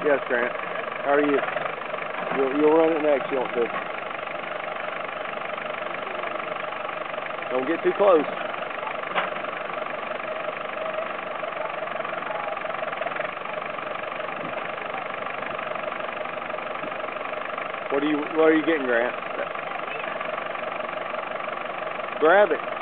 Yes, Grant. How are you? You'll run it next, you want to. Don't get too close. What are you getting, Grant? Grab it.